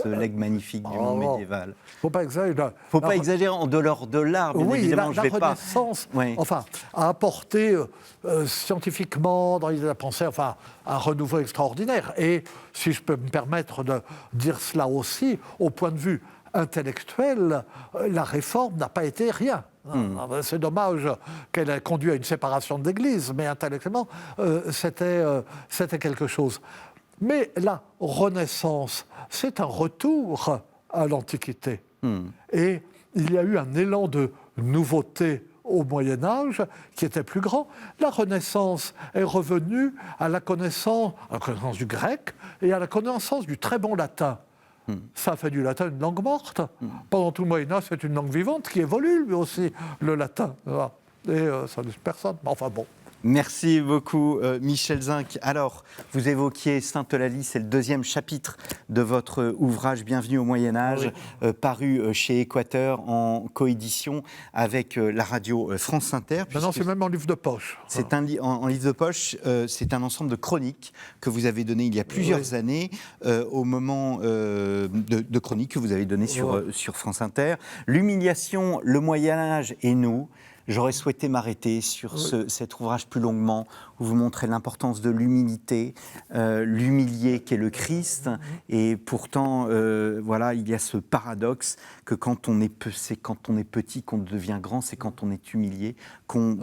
legs magnifique du monde médiéval. Faut pas exagérer. Faut pas exagérer en dehors de l'art, bien évidemment. La Renaissance, a apporté scientifiquement, dans l'idée de la pensée, un renouveau extraordinaire. Et si je peux me permettre de dire cela aussi, au point de vue intellectuel, la réforme n'a pas été rien. C'est dommage qu'elle ait conduit à une séparation de l'Église, mais intellectuellement, c'était quelque chose. Mais la Renaissance, c'est un retour à l'Antiquité. Et il y a eu un élan de nouveauté au Moyen-Âge qui était plus grand. La Renaissance est revenue à la connaissance du grec et à la connaissance du très bon latin. Ça a fait du latin une langue morte. Pendant tout le Moyen-Âge, c'est une langue vivante qui évolue, lui aussi, le latin. Et ça ne laisse personne. Enfin bon. Merci beaucoup, Michel Zinc. Alors, vous évoquiez Sainte-Eulalie, c'est le deuxième chapitre de votre ouvrage Bienvenue au Moyen-Âge, paru chez Équateur en coédition avec la radio France Inter. Non, c'est même en livre de poche. C'est en livre de poche, c'est un ensemble de chroniques que vous avez données il y a plusieurs années, au moment de chroniques que vous avez données sur France Inter. L'humiliation, le Moyen-Âge et nous. J'aurais souhaité m'arrêter sur cet ouvrage plus longuement, où vous montrez l'importance de l'humilité, l'humilié qu'est le Christ. Et pourtant, il y a ce paradoxe que quand on est petit qu'on devient grand, c'est quand on est humilié qu'on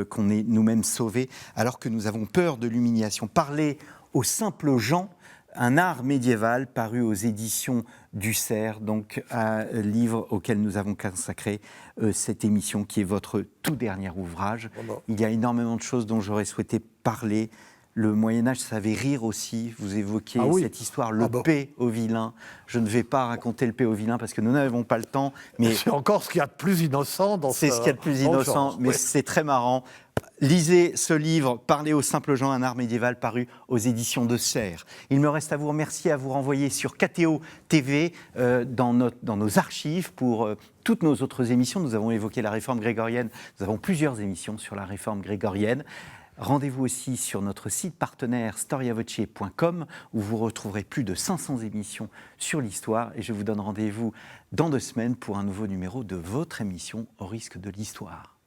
qu'on est nous-mêmes sauvés, alors que nous avons peur de l'humiliation. Parler aux simples gens, un art médiéval paru aux éditions du Cerf, donc un livre auquel nous avons consacré cette émission qui est votre tout dernier ouvrage. Il y a énormément de choses dont j'aurais souhaité parler. Le Moyen-Âge savait rire aussi. Vous évoquez cette histoire, le paix au vilain. Je ne vais pas raconter le paix au vilain parce que nous n'avons pas le temps. Mais c'est encore ce qu'il y a de plus innocent dans C'est ce qu'il y a de plus innocent, mais c'est très marrant. Lisez ce livre, Parler aux simples gens, un art médiéval, paru aux éditions de Cerf. Il me reste à vous remercier, à vous renvoyer sur KTO TV, dans nos archives pour toutes nos autres émissions. Nous avons évoqué la réforme grégorienne. Nous avons plusieurs émissions sur la réforme grégorienne. Rendez-vous aussi sur notre site partenaire storiavoce.com où vous retrouverez plus de 500 émissions sur l'histoire. Et je vous donne rendez-vous dans 2 semaines pour un nouveau numéro de votre émission Au risque de l'histoire.